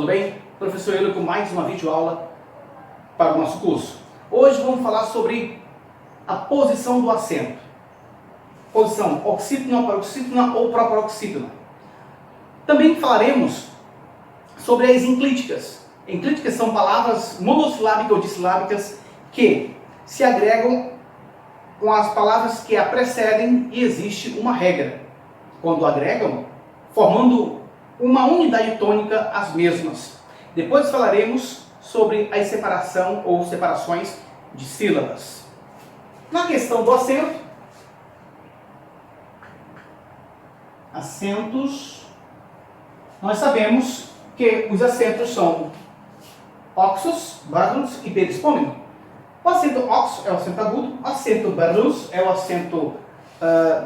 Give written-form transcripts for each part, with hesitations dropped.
tudo bem? Professor Euler com mais uma videoaula para o nosso curso. Hoje vamos falar sobre a posição do acento. Posição oxítona, paroxítona ou proparoxítona. Também falaremos sobre as enclíticas. Enclíticas são palavras monossilábicas ou dissilábicas que se agregam com as palavras que a precedem e existe uma regra. Quando agregam, formando uma unidade tônica as mesmas. Depois falaremos sobre a separação ou separações de sílabas. Na questão do acento, acentos, nós sabemos que os acentos são oxus, barulhos e perispômeno. O acento oxus é o acento agudo, o acento barulhos é o acento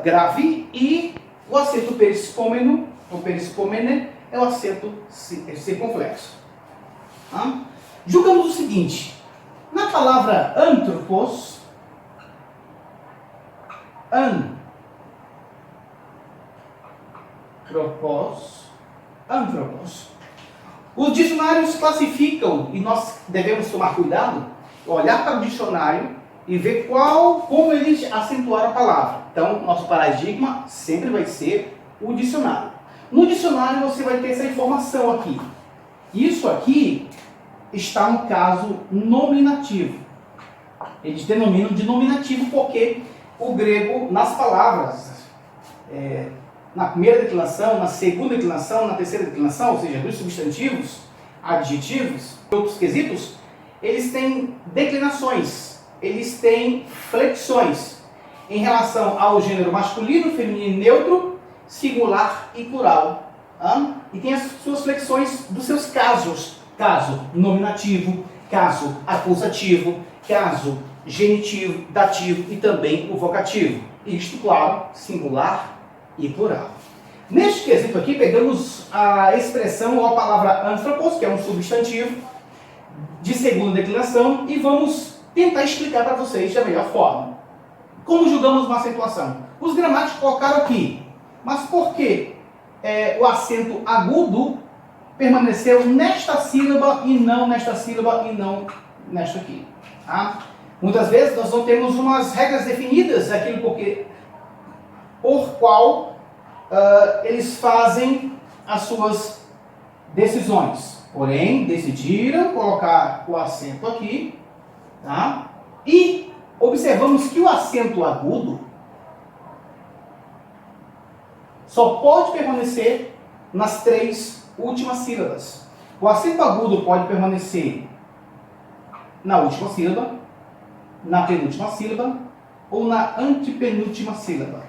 grave e o acento perispômeno, ou perispômene, é o acento circunflexo. Julgamos o seguinte: na palavra antropos, antropos, os dicionários classificam, e nós devemos tomar cuidado, olhar para o dicionário e ver como eles acentuaram a palavra. Então, nosso paradigma sempre vai ser o dicionário. No dicionário você vai ter essa informação aqui. Isso aqui está no caso nominativo. Eles denominam de nominativo porque o grego, nas palavras, na primeira declinação, na segunda declinação, na terceira declinação, ou seja, dos substantivos, adjetivos e outros quesitos, eles têm declinações, eles têm flexões em relação ao gênero masculino, feminino e neutro, singular e plural. E tem as suas flexões dos seus casos. Caso nominativo, caso acusativo, caso genitivo, dativo e também o vocativo. Isto, claro, singular e plural. Neste quesito aqui, pegamos a expressão ou a palavra anthropos, que é um substantivo de segunda declinação, e vamos tentar explicar para vocês da melhor forma. Como julgamos uma acentuação? Os gramáticos colocaram aqui. Mas por que o acento agudo permaneceu nesta sílaba e não nesta sílaba e não nesta aqui? Muitas vezes nós não temos umas regras definidas, aquilo por qual eles fazem as suas decisões. Porém, decidiram colocar o acento aqui, e observamos que o acento agudo só pode permanecer nas três últimas sílabas. O acento agudo pode permanecer na última sílaba, na penúltima sílaba ou na antepenúltima sílaba.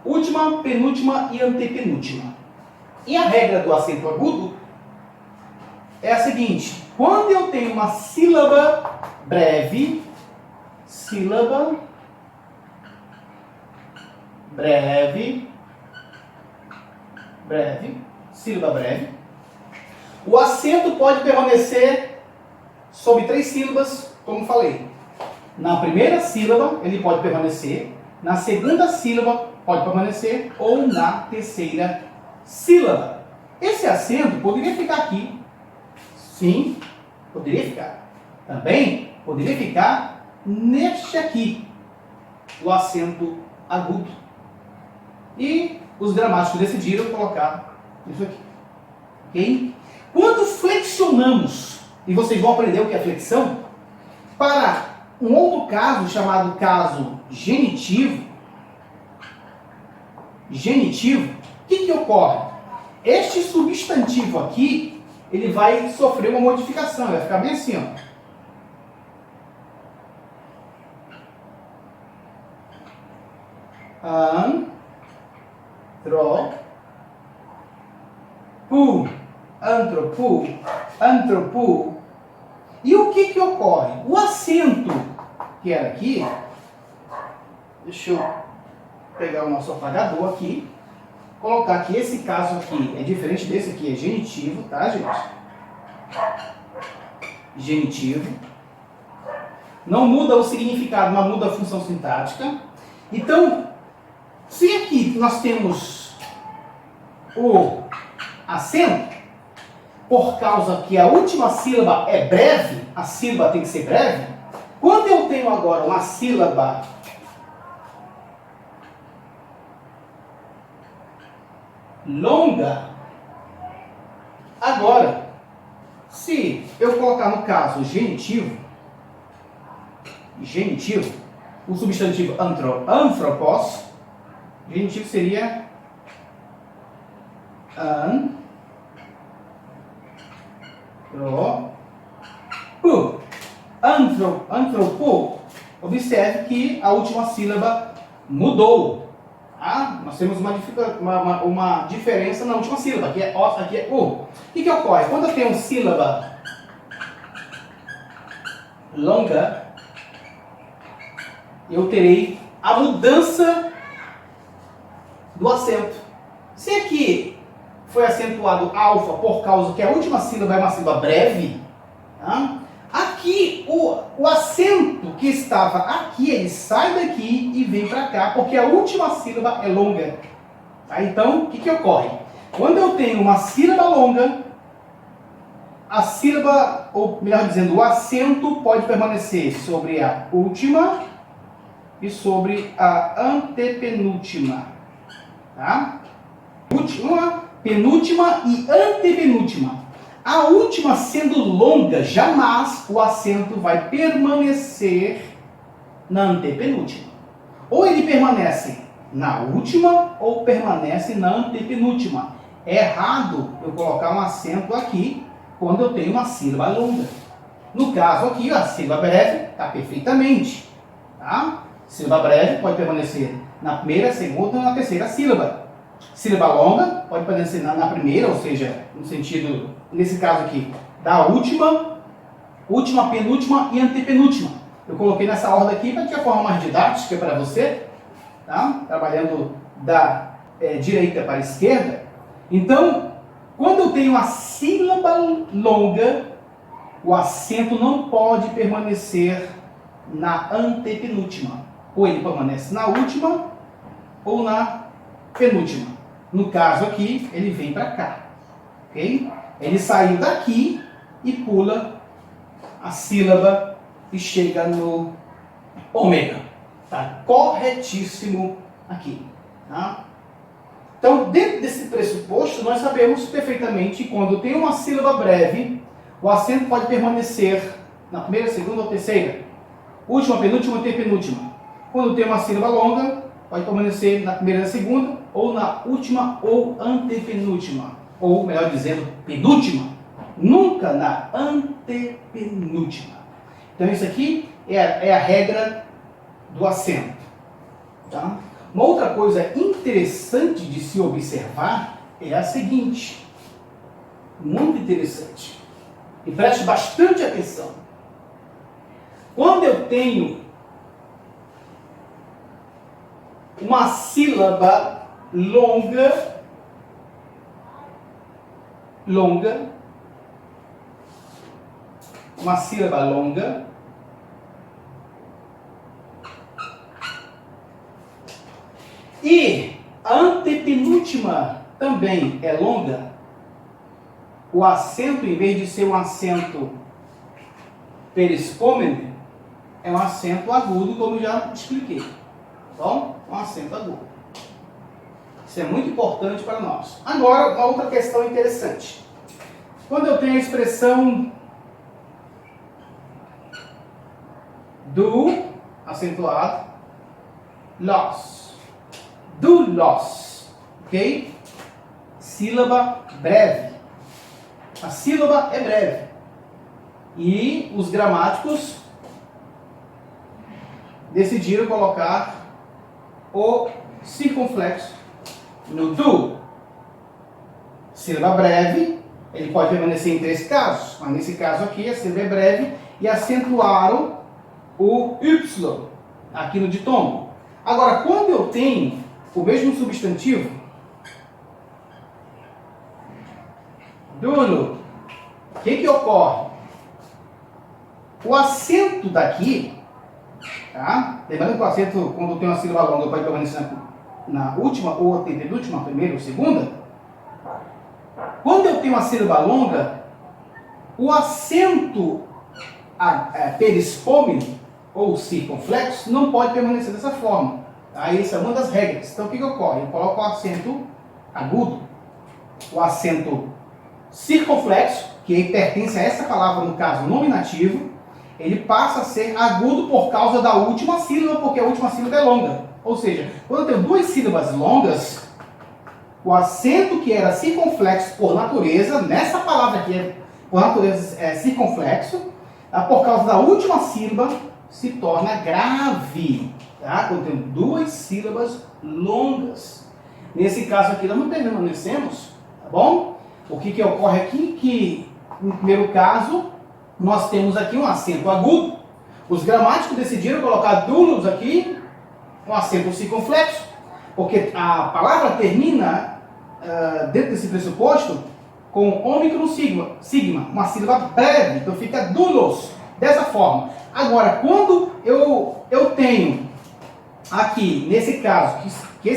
Última, penúltima e antepenúltima. E a regra do acento agudo é a seguinte: quando eu tenho uma sílaba breve, sílaba breve, o acento pode permanecer sobre três sílabas, como falei. Na primeira sílaba ele pode permanecer, na segunda sílaba pode permanecer ou na terceira sílaba. Esse acento poderia ficar aqui. Sim, poderia ficar. Também poderia ficar neste aqui, o acento agudo. E os gramáticos decidiram colocar isso aqui. Ok? Quando flexionamos, e vocês vão aprender o que é flexão, para um outro caso chamado caso genitivo, o que ocorre? Este substantivo aqui, ele vai sofrer uma modificação, vai ficar bem assim, ó. Antropo. E o que ocorre? O acento que era aqui, deixa eu pegar o nosso apagador aqui, colocar que esse caso aqui é diferente desse aqui, é genitivo, tá, gente? Genitivo. Não muda o significado, mas muda a função sintática. Então, se aqui nós temos o acento, por causa que a última sílaba é breve, a sílaba tem que ser breve. Quando eu tenho agora uma sílaba longa, agora, se eu colocar no caso genitivo, o substantivo anthropos, genitivo seria anthropo, observe que a última sílaba mudou. Tá? Nós temos uma diferença na última sílaba, aqui é o, aqui é o. O que ocorre? Quando eu tenho sílaba longa, eu terei a mudança do acento. Se aqui foi acentuado alfa por causa que a última sílaba é uma sílaba breve, tá? Aqui o acento que estava aqui, ele sai daqui e vem para cá, porque a última sílaba é longa. Tá? Então, o que ocorre? Quando eu tenho uma sílaba longa, a sílaba, ou melhor dizendo, o acento pode permanecer sobre a última e sobre a antepenúltima. Tá? Última, penúltima e antepenúltima. A última sendo longa, jamais o acento vai permanecer na antepenúltima. Ou ele permanece na última ou permanece na antepenúltima. É errado eu colocar um acento aqui quando eu tenho uma sílaba longa. No caso aqui, a sílaba breve está perfeitamente. Tá? Sílaba breve pode permanecer na primeira, segunda ou na terceira sílaba. Sílaba longa pode permanecer na primeira, ou seja, no sentido, nesse caso aqui, da última, penúltima e antepenúltima. Eu coloquei nessa ordem aqui para ter a forma mais didática para você, tá? Trabalhando da direita para a esquerda. Então, quando eu tenho uma sílaba longa, o acento não pode permanecer na antepenúltima. Ou ele permanece na última ou na penúltima. No caso aqui, ele vem para cá. Ok? Ele saiu daqui e pula a sílaba e chega no ômega. Está corretíssimo aqui. Tá? Então, dentro desse pressuposto, nós sabemos perfeitamente que quando tem uma sílaba breve, o acento pode permanecer na primeira, segunda ou terceira, última, penúltima ou antepenúltima. Quando tem uma sílaba longa, pode permanecer na primeira, na segunda, ou na última ou antepenúltima. Ou, melhor dizendo, penúltima. Nunca na antepenúltima. Então, isso aqui é a regra do acento. Tá? Uma outra coisa interessante de se observar é a seguinte. Muito interessante. E preste bastante atenção. Quando eu tenho uma sílaba longa, uma sílaba longa, e a antepenúltima também é longa, o acento, em vez de ser um acento perispômene, é um acento agudo, como eu já expliquei. Bom, um acento agudo. Isso é muito importante para nós. Agora, uma outra questão interessante. Quando eu tenho a expressão do, acentuado, los. Do los. Ok? Sílaba breve. A sílaba é breve. E os gramáticos decidiram colocar o circunflexo no do. Sílaba breve, ele pode permanecer em três casos, mas nesse caso aqui a sílaba é breve e acentuaram o y aqui no ditongo. Agora, quando eu tenho o mesmo substantivo, dulo, o que ocorre? O acento daqui, tá? Lembrando que o acento, quando tem uma sílaba longa, pode permanecer na última ou antepenúltima, primeira ou segunda. Quando eu tenho uma sílaba longa, o acento perispômeno ou circunflexo não pode permanecer dessa forma. Aí essa é uma das regras. Então o que ocorre? Eu coloco o acento agudo, o acento circunflexo, que pertence a essa palavra, no caso nominativo, ele passa a ser agudo por causa da última sílaba, porque a última sílaba é longa. Ou seja, quando eu tenho duas sílabas longas, o acento que era circunflexo por natureza, nessa palavra aqui, por natureza é circunflexo, por causa da última sílaba, se torna grave. Tá? Quando eu tenho duas sílabas longas. Nesse caso aqui, nós não permanecemos, tá bom? O que ocorre aqui? Que, no primeiro caso, nós temos aqui um acento agudo. Os gramáticos decidiram colocar dulos aqui, um acento circunflexo, porque a palavra termina, dentro desse pressuposto, com ômicron sigma, uma sílaba breve, então fica dulos, dessa forma. Agora, quando eu tenho aqui, nesse caso, que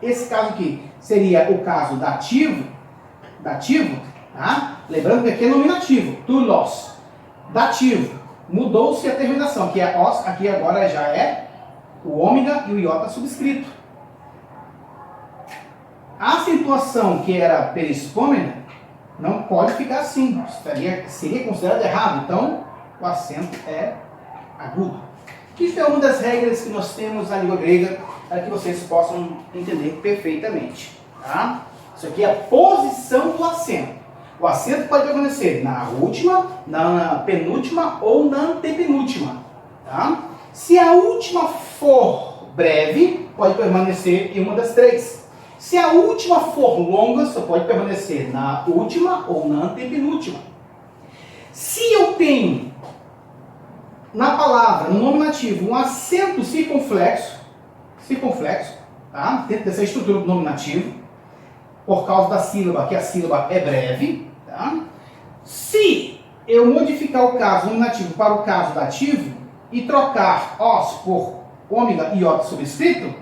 esse caso aqui seria o caso dativo, tá? Lembrando que aqui é nominativo, dulos, dativo, mudou-se a terminação, que é os, aqui agora já é o ômega e o iota subscrito. A acentuação que era perispômena não pode ficar assim, seria considerado errado, então o acento é agudo. Isso é uma das regras que nós temos na língua grega, para que vocês possam entender perfeitamente. Tá? Isso aqui é a posição do acento. O acento pode permanecer na última, na penúltima ou na antepenúltima. Tá? Se a última for breve, pode permanecer em uma das três. Se a última for longa, só pode permanecer na última ou na antepenúltima. Se eu tenho na palavra, no nominativo, um acento circunflexo, tá? Dentro dessa estrutura do nominativo, por causa da sílaba, que a sílaba é breve, tá? Se eu modificar o caso nominativo para o caso dativo e trocar os por ômega e iota subscrito,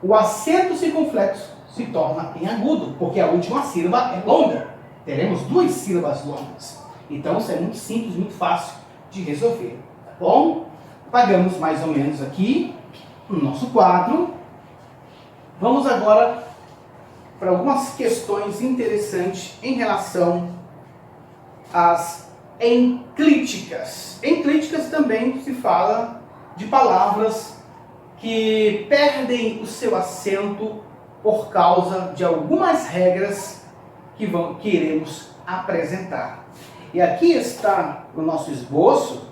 o acento circunflexo se torna em agudo, porque a última sílaba é longa. Teremos duas sílabas longas. Então isso é muito simples, muito fácil de resolver. Tá bom? Pagamos mais ou menos aqui no nosso quadro. Vamos agora para algumas questões interessantes em relação às enclíticas. Enclíticas também se fala de palavras que perdem o seu acento por causa de algumas regras que iremos apresentar. E aqui está no nosso esboço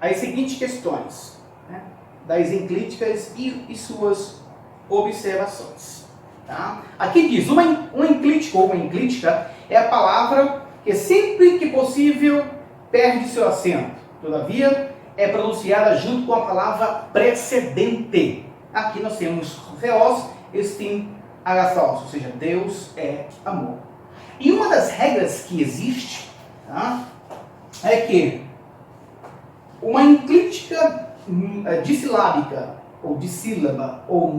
as seguintes questões, né, das enclíticas e suas observações. Tá? Aqui diz, uma enclítica ou uma enclítica é a palavra que sempre que possível perde seu acento. Todavia, é pronunciada junto com a palavra precedente. Aqui nós temos Theos, Estim, Agathos, ou seja, Deus é amor. E uma das regras que existe, tá, é que uma enclítica dissilábica, ou dissílaba, ou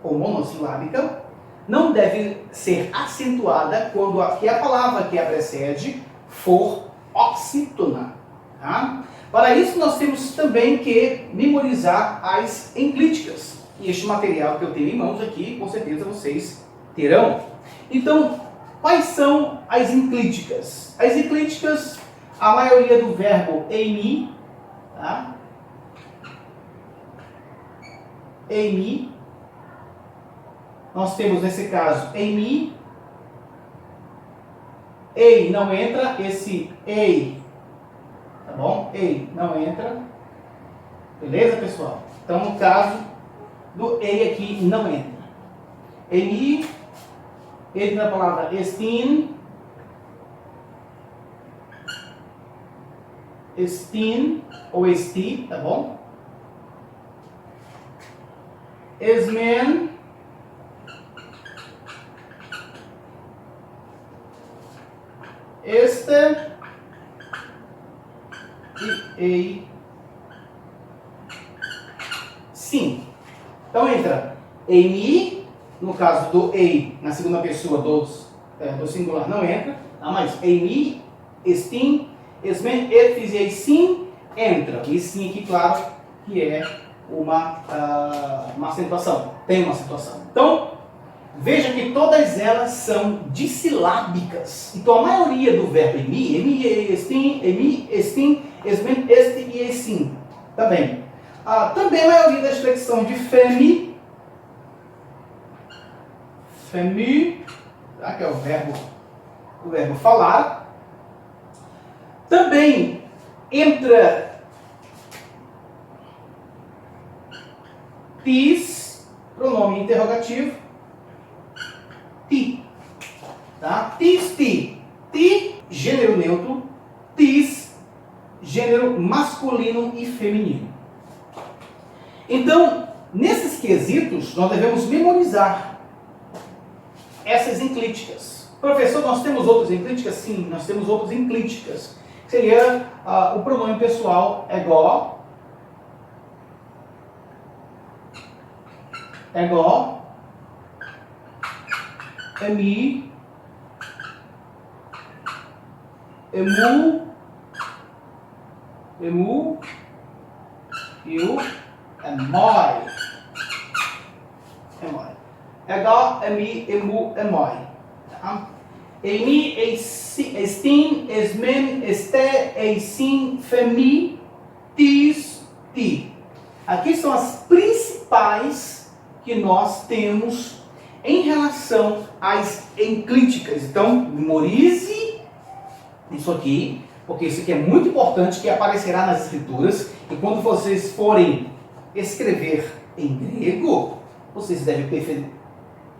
monossilábica, não deve ser acentuada quando a palavra que a precede for oxítona. Tá? Para isso, nós temos também que memorizar as enclíticas. E este material que eu tenho em mãos aqui, com certeza vocês terão. Então, quais são as enclíticas? As enclíticas, a maioria do verbo eimi, tá? Eimi. Nós temos nesse caso eimi. Ei não entra, esse ei, tá bom? Ei não entra. Beleza, pessoal? Então, no caso do ei aqui, não entra. Eimi entra na palavra estin. Estin ou esti, tá bom? Esmen. Este e ei. Sim. Então entra emi, No caso do ei, na segunda pessoa do singular não entra, tá? Mas ei, estim, esmen, etis e eisim entra. E sim aqui, claro, que é uma acentuação, tem uma acentuação. Então, veja que todas elas são dissilábicas. Então, a maioria do verbo emi, estim, esmen, este e esim, também. Também a maioria das flexões de femi, tá? Que é o verbo falar. Também entra tis, pronome interrogativo, ti. Tá? Tis, ti. Ti, gênero neutro. Tis, gênero masculino e feminino. Então, nesses quesitos, nós devemos memorizar essas enclíticas. Professor, nós temos outras enclíticas? Sim, nós temos outras enclíticas. Seria o pronome pessoal ego, emi, emu, eu, emoi. Ego, emi, emu, emoi. Tá? Emi, estim, esmen, este, eisim, femi, tis, ti. Aqui são as principais que nós temos em relação às enclíticas. Então, memorize isso aqui, porque isso aqui é muito importante, que aparecerá nas escrituras. E quando vocês forem escrever em grego, vocês devem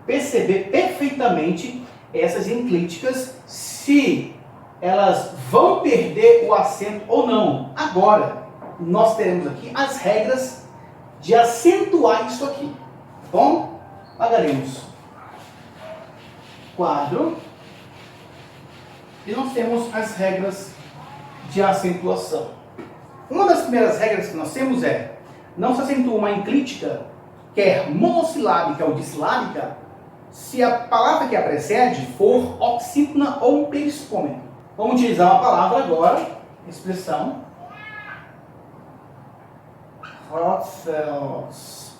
perceber perfeitamente essas enclíticas, se elas vão perder o acento ou não. Agora, nós teremos aqui as regras de acentuar isso aqui. Tá bom? Pagaremos quadro e nós temos as regras de acentuação. Uma das primeiras regras que nós temos é: não se acentua uma enclítica, quer monossilábica ou dissilábica, se a palavra que a precede for oxítona ou um perissônio. Vamos utilizar uma palavra agora, expressão Rotheos,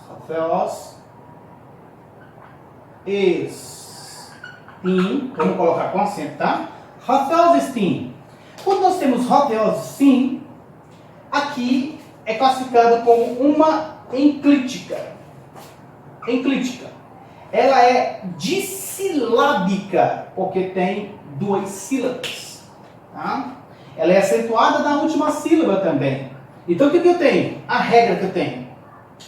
estim, vamos colocar com acento, tá? Rotheos estim. Quando nós temos Rotheos estim, aqui é classificado como uma enclítica. Ela é dissilábica, porque tem duas sílabas. Tá? Ela é acentuada na última sílaba também. Então, o que eu tenho? A regra que eu tenho.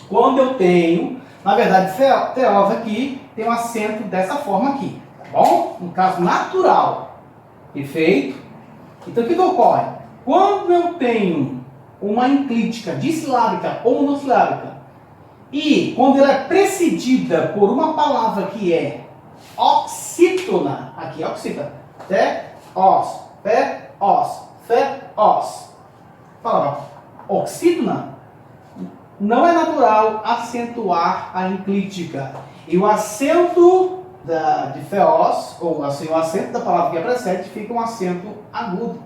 Quando eu tenho, na verdade, theos aqui, tem um acento dessa forma aqui. Tá bom? Um caso natural. Perfeito? Então, o que ocorre? Quando eu tenho uma enclítica dissilábica ou monossilábica, e quando ela é precedida por uma palavra que é oxítona, aqui é oxítona, theos. Palavra oxítona, não é natural acentuar a enclítica. E o acento de theos, ou assim, o acento da palavra que a precede, fica um acento agudo.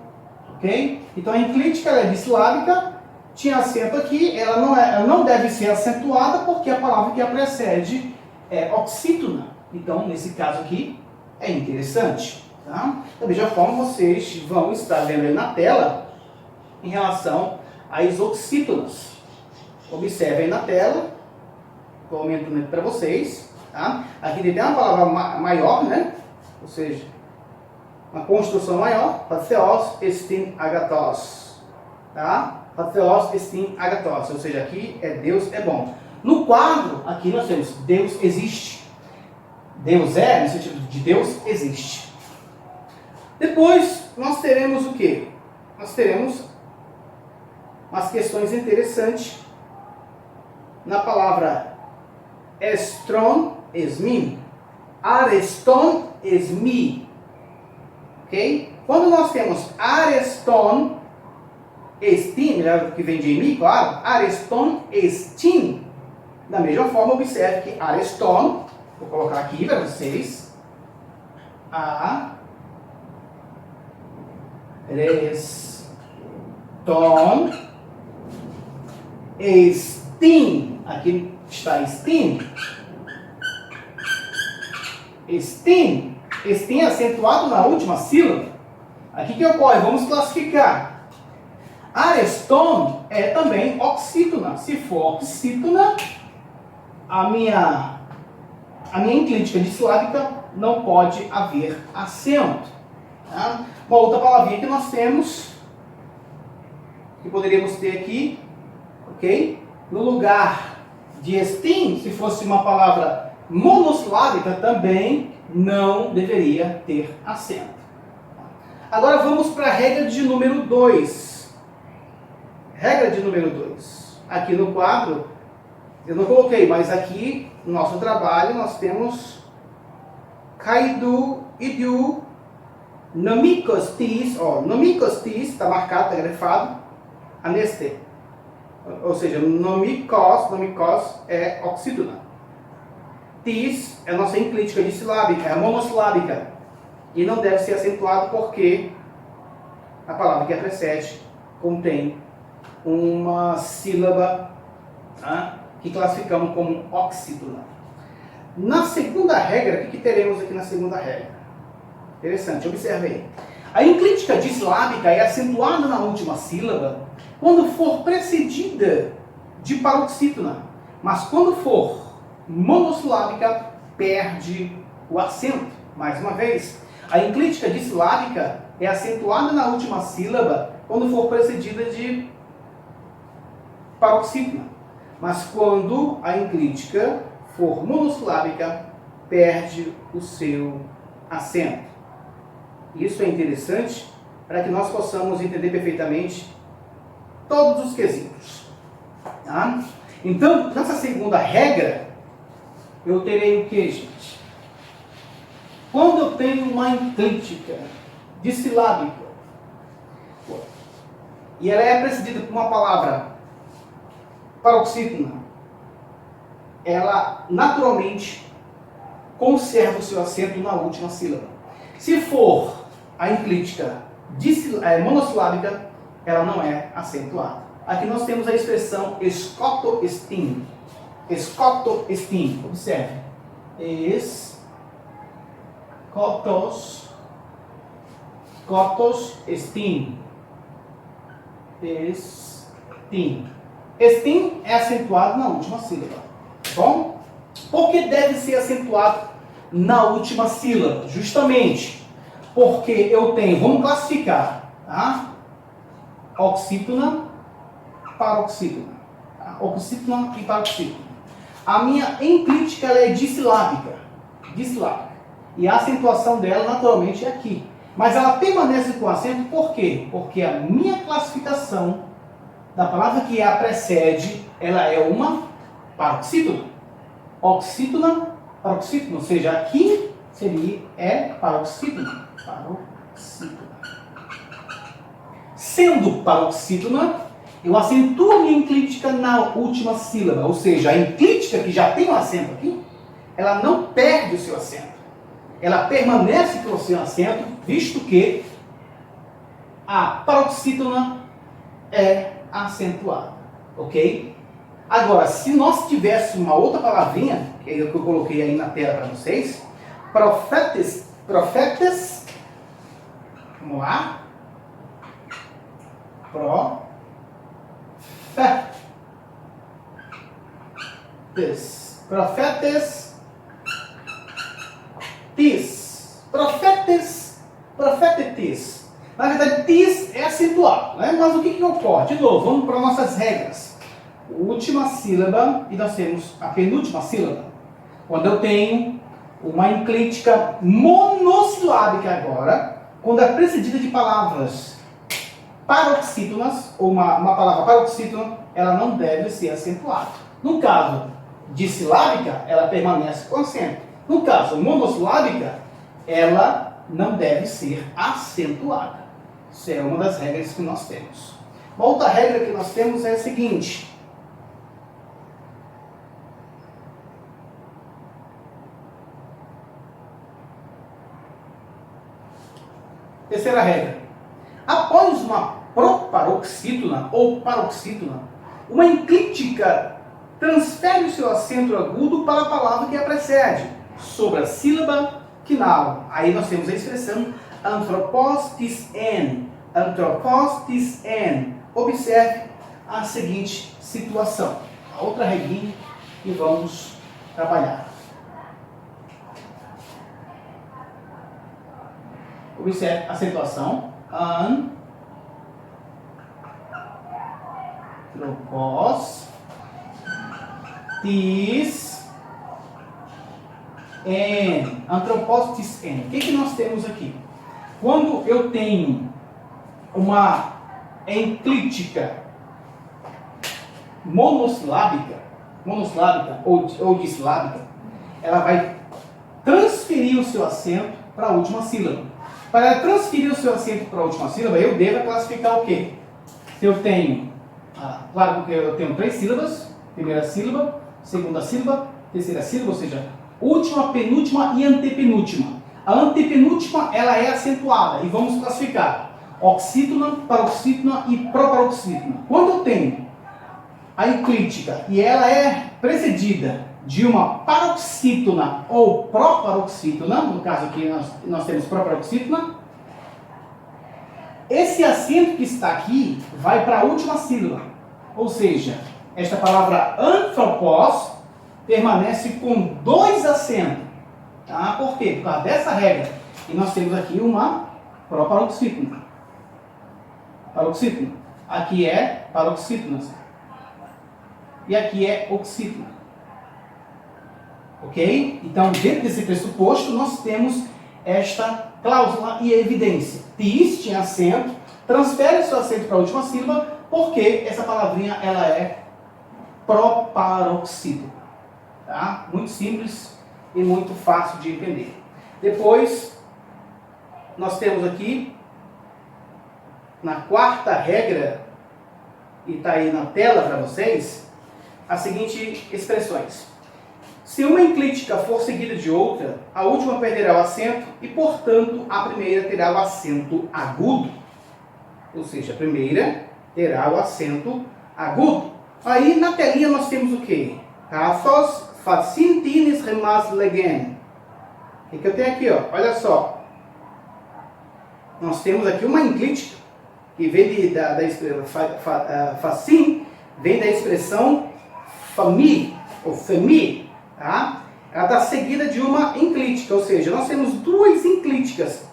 Ok? Então a enclítica ela é dissilábica, tinha acento aqui, ela não deve ser acentuada porque a palavra que a precede é oxítona. Então, nesse caso aqui, é interessante. Tá? Da mesma forma, vocês vão estar vendo aí na tela em relação às oxítonas. Observem na tela, estou aumentando para vocês. Tá? Aqui tem uma palavra maior, né? Ou seja, uma construção maior, theos, estin, agathos. Tá? Theos, estin, agathos. Ou seja, aqui é Deus é bom. No quadro, aqui nós temos Deus existe. Deus é, no sentido de Deus existe. Depois, nós teremos o quê? Nós teremos umas questões interessantes na palavra estron, esmin, areston, esmi. Ok? Quando nós temos areston, estim, que vem de emi, claro, areston, estim. Da mesma forma, observe que areston Vou colocar aqui para vocês. Areston, Estin. Aqui está Estin. Estin. Estin acentuado na última sílaba. Aqui que ocorre? Vamos classificar. Areston é também oxítona. Se for oxítona, a minha enclítica dissilábica não pode haver acento. Tá? Uma outra palavrinha que nós temos, que poderíamos ter aqui, ok? No lugar de estim, se fosse uma palavra monossilábica, também não deveria ter acento. Agora vamos para a regra de número 2. Regra de número 2. Aqui no quadro, eu não coloquei, mas aqui no nosso trabalho nós temos Kaidu, Idu, Nomikostis, Nomikostis, está marcado, está grafado, Aneste. Ou seja, nomikos é oxítona. Tis é a nossa enclítica dissilábica, é monossilábica. E não deve ser acentuado porque a palavra que a precede contém uma sílaba, tá, que classificamos como oxítona. Na segunda regra, o que teremos aqui na segunda regra? Interessante, observe aí. A enclítica dissilábica é acentuada na última sílaba quando for precedida de paroxítona, mas quando for monossilábica, perde o acento. Mais uma vez, a enclítica dissilábica é acentuada na última sílaba quando for precedida de paroxítona, mas quando a enclítica for monossilábica, perde o seu acento. Isso é interessante para que nós possamos entender perfeitamente todos os quesitos. Tá? Então, nessa segunda regra, eu terei o que, gente? Quando eu tenho uma enclítica dissilábica e ela é precedida por uma palavra paroxítona, ela naturalmente conserva o seu acento na última sílaba. Se for a enclítica monossilábica, ela não é acentuada. Aqui nós temos a expressão escoto-estim. Escoto-estim. Observe. Escotos-estim. Estim. Estim é acentuado na última sílaba. Bom? Por que deve ser acentuado na última sílaba? Justamente porque eu tenho, vamos classificar, tá? Oxítona, paroxítona. Tá? Oxítona e paroxítona. A minha enclítica ela é dissilábica. E a acentuação dela naturalmente é aqui. Mas ela permanece com acento por quê? Porque a minha classificação da palavra que a precede, ela é uma paroxítona. Oxítona, paroxítona. Ou seja, aqui seria paroxítona. Sendo paroxítona, eu acentuo a minha enclítica na última sílaba. Ou seja, a enclítica que já tem um acento aqui, ela não perde o seu acento. Ela permanece com o seu acento, visto que a paroxítona é acentuada. Ok? Agora, se nós tivéssemos uma outra palavrinha, que é o que eu coloquei aí na tela para vocês, profetes, vamos lá, profetes. Na verdade, tis é acentuado, né? Mas o que ocorre? De novo, vamos para nossas regras. Última sílaba e nós temos a penúltima sílaba. Quando eu tenho uma enclítica monossilábica agora, quando é precedida de palavras paroxítonas, ou uma palavra paroxítona, ela não deve ser acentuada. No caso dissilábica, ela permanece com acento. No caso monossilábica, ela não deve ser acentuada. Isso é uma das regras que nós temos. Uma outra regra que nós temos é a seguinte. Terceira regra. Após uma proparoxítona ou paroxítona, uma enclítica transfere o seu acento agudo para a palavra que a precede, sobre a sílaba final. Aí nós temos a expressão anthropostis en. Anthropostis en. Observe a seguinte situação. A outra regrinha que vamos trabalhar. Observe a situação. Anthropostis en. Anthropostis en. O que nós temos aqui? Quando eu tenho uma enclítica monossilábica ou dissilábica, ela vai transferir o seu acento para a última sílaba. Para transferir o seu acento para a última sílaba, eu devo classificar o quê? Se eu tenho, claro que eu tenho 3 sílabas, primeira sílaba, segunda sílaba, terceira sílaba, ou seja, última, penúltima e antepenúltima. A antepenúltima, ela é acentuada e vamos classificar oxítona, paroxítona e proparoxítona. Quando eu tenho a enclítica e ela é precedida de uma paroxítona ou proparoxítona, no caso aqui nós temos proparoxítona, esse acento que está aqui vai para a última sílaba. Ou seja, esta palavra anthropos permanece com 2 acentos. Tá? Por quê? Por causa dessa regra. E nós temos aqui uma proparoxítona. Paroxítona. Aqui é paroxítona. E aqui é oxítona. Ok? Então, dentro desse pressuposto, nós temos esta cláusula e evidência. Tis tinha acento, transfere seu acento para a última sílaba, porque essa palavrinha ela é proparoxítona. Tá? Muito simples e muito fácil de entender. Depois, nós temos aqui, na quarta regra, e está aí na tela para vocês, as seguintes expressões. Se uma enclítica for seguida de outra, a última perderá o acento e, portanto, a primeira terá o acento agudo. Ou seja, a primeira terá o acento agudo. Aí, na telinha, nós temos o quê? Kathos facintines remas legen. O que eu tenho aqui? Ó? Olha só. Nós temos aqui uma enclítica que vem facin, vem da expressão famille, ou famille. Tá? Ela está seguida de uma enclítica, ou seja, nós temos 2 enclíticas.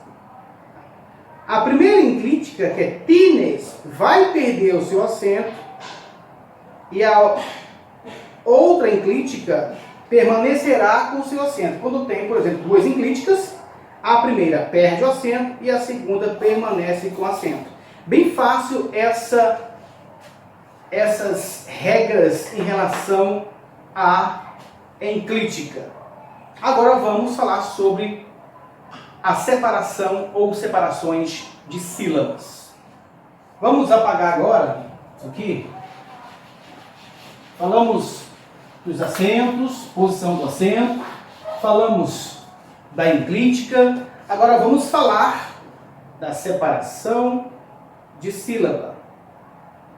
A primeira enclítica, que é tines, vai perder o seu acento, e a outra enclítica permanecerá com o seu acento. Quando tem, por exemplo, 2 enclíticas, a primeira perde o acento e a segunda permanece com o acento. Bem fácil essas regras em relação à enclítica. Agora vamos falar sobre a separação ou separações de sílabas. Vamos apagar agora isso aqui. Falamos dos acentos, posição do acento, falamos da enclítica. Agora vamos falar da separação de sílaba.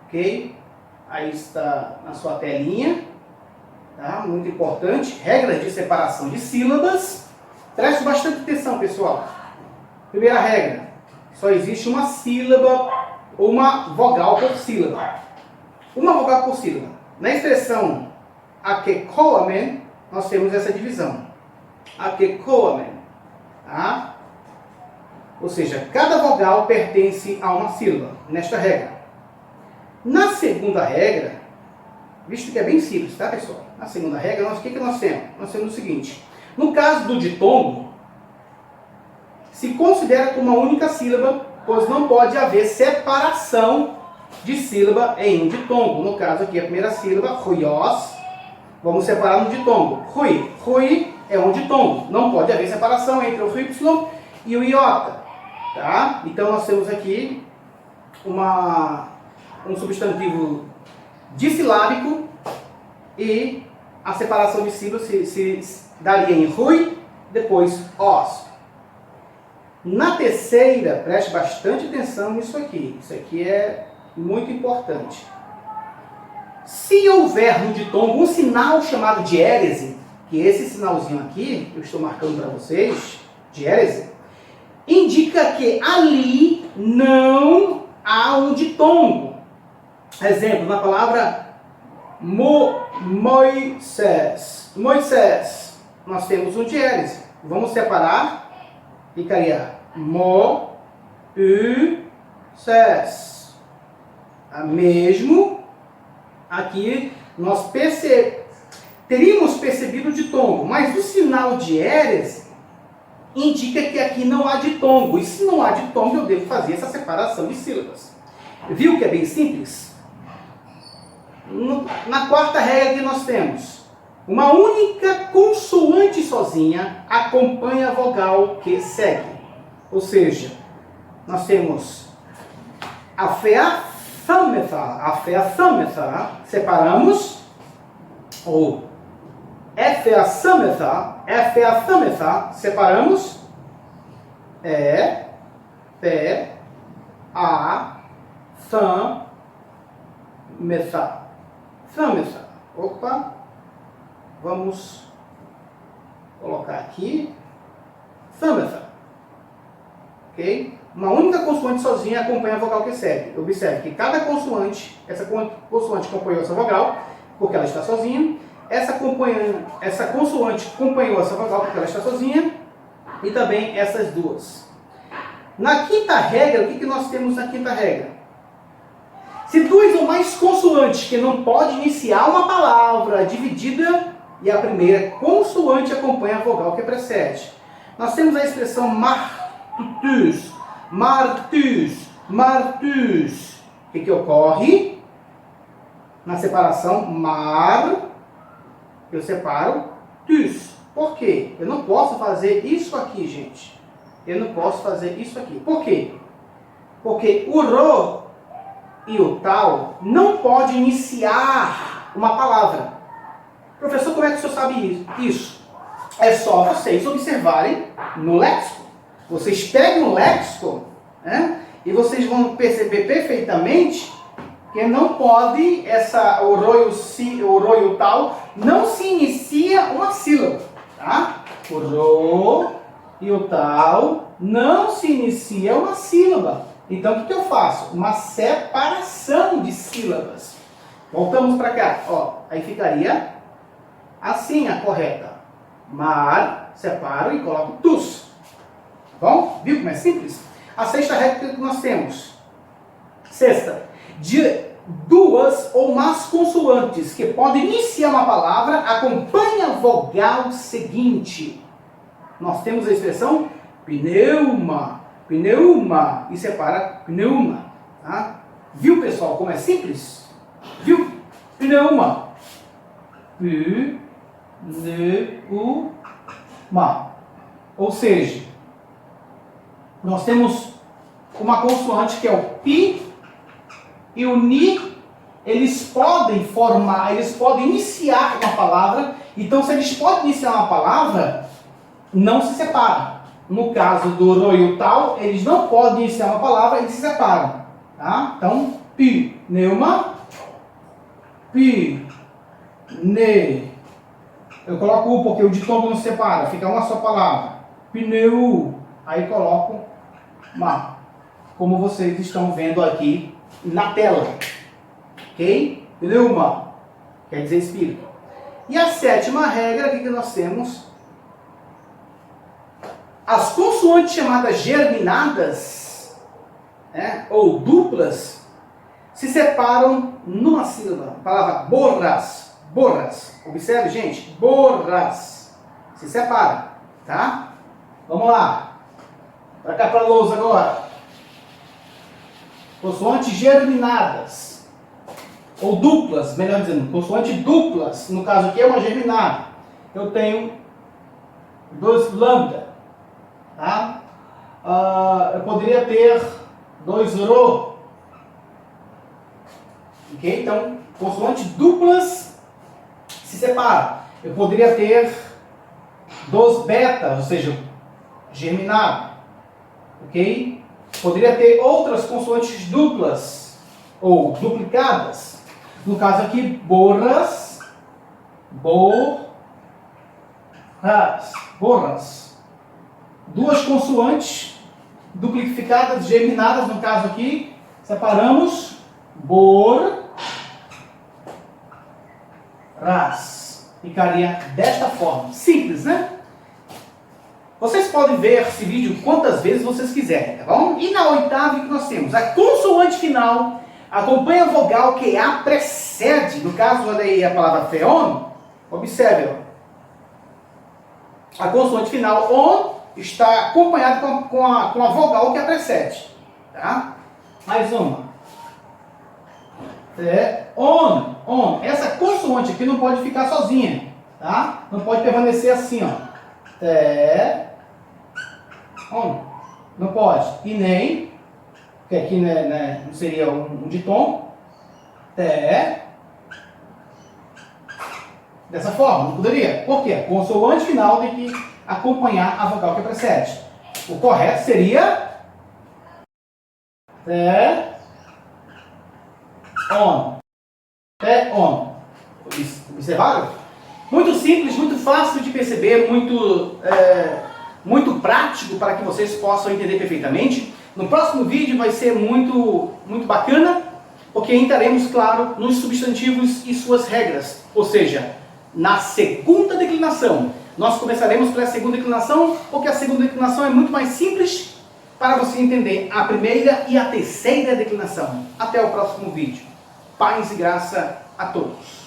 Ok? Aí está na sua telinha. Tá? Muito importante, regras de separação de sílabas. Preste bastante atenção, pessoal. Primeira regra, só existe uma sílaba ou uma vogal por sílaba. Uma vogal por sílaba. Na expressão akekoamen, nós temos essa divisão. Akekoamen. Tá? Ou seja, cada vogal pertence a uma sílaba, nesta regra. Na segunda regra, visto que é bem simples, tá, pessoal? Na segunda regra, o que nós temos? Nós temos o seguinte. No caso do ditongo, se considera como uma única sílaba, pois não pode haver separação de sílaba em um ditongo. No caso aqui, a primeira sílaba, ruios, vamos separar no ditongo. Rui. Rui é um ditongo. Não pode haver separação entre o y e o iota. Tá? Então, nós temos aqui um substantivo dissilábico e a separação de sílabas se daria em rui, depois os. Na terceira, preste bastante atenção nisso aqui. Isso aqui é muito importante. Se houver no ditongo um sinal chamado diérese, que esse sinalzinho aqui, eu estou marcando para vocês, diérese, indica que ali não há um ditongo. Exemplo, na palavra Moisés. Moisés, nós temos um diérese. Vamos separar, ficaria Mo-U-Sés. Mesmo aqui nós teríamos percebido o ditongo, mas o sinal diérese indica que aqui não há ditongo. E se não há ditongo, eu devo fazer essa separação de sílabas. Viu que é bem simples? Na quarta regra nós temos uma única consoante sozinha acompanha a vogal que segue. Ou seja, nós temos a feaçametha, separamos, ou efeaçametha, separamos, Sametha. Opa, vamos colocar aqui, Sametha, ok? Uma única consoante sozinha acompanha a vogal que segue. Observe que cada consoante, essa consoante acompanhou essa vogal, porque ela está sozinha, essa consoante acompanhou essa vogal porque ela está sozinha, e também essas duas. Na quinta regra, o que nós temos na quinta regra? Se duas ou mais consoantes que não pode iniciar uma palavra dividida e a primeira consoante acompanha a vogal que precede. Nós temos a expressão martus, martus, martus. O que ocorre? Na separação mar, eu separo tus. Por quê? Eu não posso fazer isso aqui, gente. Eu não posso fazer isso aqui. Por quê? Porque o ro e o tal não pode iniciar uma palavra. Professor, como é que o senhor sabe isso? É só vocês observarem no léxico. Vocês pegam o léxico, né, e vocês vão perceber perfeitamente que não pode, o ro e o tal, não se inicia uma sílaba. Tá? O ro e o tal não se inicia uma sílaba. Então, o que eu faço? Uma separação de sílabas. Voltamos para cá. Ó, aí ficaria assim a correta. Mar, separo e coloco tus. Bom? Viu como é simples? A sexta regra que nós temos. Sexta. De duas ou mais consoantes que podem iniciar uma palavra, acompanha a vogal seguinte. Nós temos a expressão pneuma. Pneuma, e separa pneuma. Tá? Viu, pessoal, como é simples? Viu? Pneuma. Pneuma. Ou seja, nós temos uma consoante que é o pi e o ni. Eles podem iniciar uma palavra. Então, se eles podem iniciar uma palavra, não se separam. No caso do ro e o tal, eles não podem iniciar uma palavra, eles se separam. Tá? Então, pneuma, pi, ne. Eu coloco u porque o ditongo não separa, fica uma só palavra. Pneu, aí coloco ma, como vocês estão vendo aqui na tela. Ok? Pneuma, quer dizer espírito. E a sétima regra, o que nós temos? As consoantes chamadas germinadas, né, ou duplas, se separam numa sílaba. A palavra borras, borras. Observe, gente, borras. Se separa, tá? Vamos lá. Para cá, para a lousa agora. Consoantes germinadas. Ou duplas, melhor dizendo. Consoantes duplas. No caso aqui é uma germinada. Eu tenho dois lambda. Tá? Eu poderia ter dois ro. Ok? Então, consoantes duplas se separam. Eu poderia ter dois beta, ou seja, germinado. ok? Poderia ter outras consoantes duplas ou duplicadas. No caso aqui, borras, borras. Duas consoantes duplicadas, geminadas, no caso aqui, separamos, borras. Ficaria desta forma. Simples, né? Vocês podem ver esse vídeo quantas vezes vocês quiserem, tá bom? E na oitava, o que nós temos? A consoante final acompanha a vogal que a precede. No caso, olha aí a palavra feon, observe, ó. A consoante final, on, está acompanhada com a vogal que a precede. Tá? Mais uma. On. Essa consoante aqui não pode ficar sozinha. Tá? Não pode permanecer assim, ó. On. Não pode. E nem, que aqui não seria um ditom. Dessa forma, não poderia. Por quê? A consoante final tem que acompanhar a vogal que precede. O correto seria on. On. Observaram? Muito simples, muito fácil de perceber, muito prático para que vocês possam entender perfeitamente. No próximo vídeo vai ser muito bacana, porque entraremos, claro, nos substantivos e suas regras. Ou seja, na segunda declinação. Nós começaremos pela segunda declinação, porque a segunda declinação é muito mais simples para você entender a primeira e a terceira declinação. Até o próximo vídeo. Paz e graça a todos.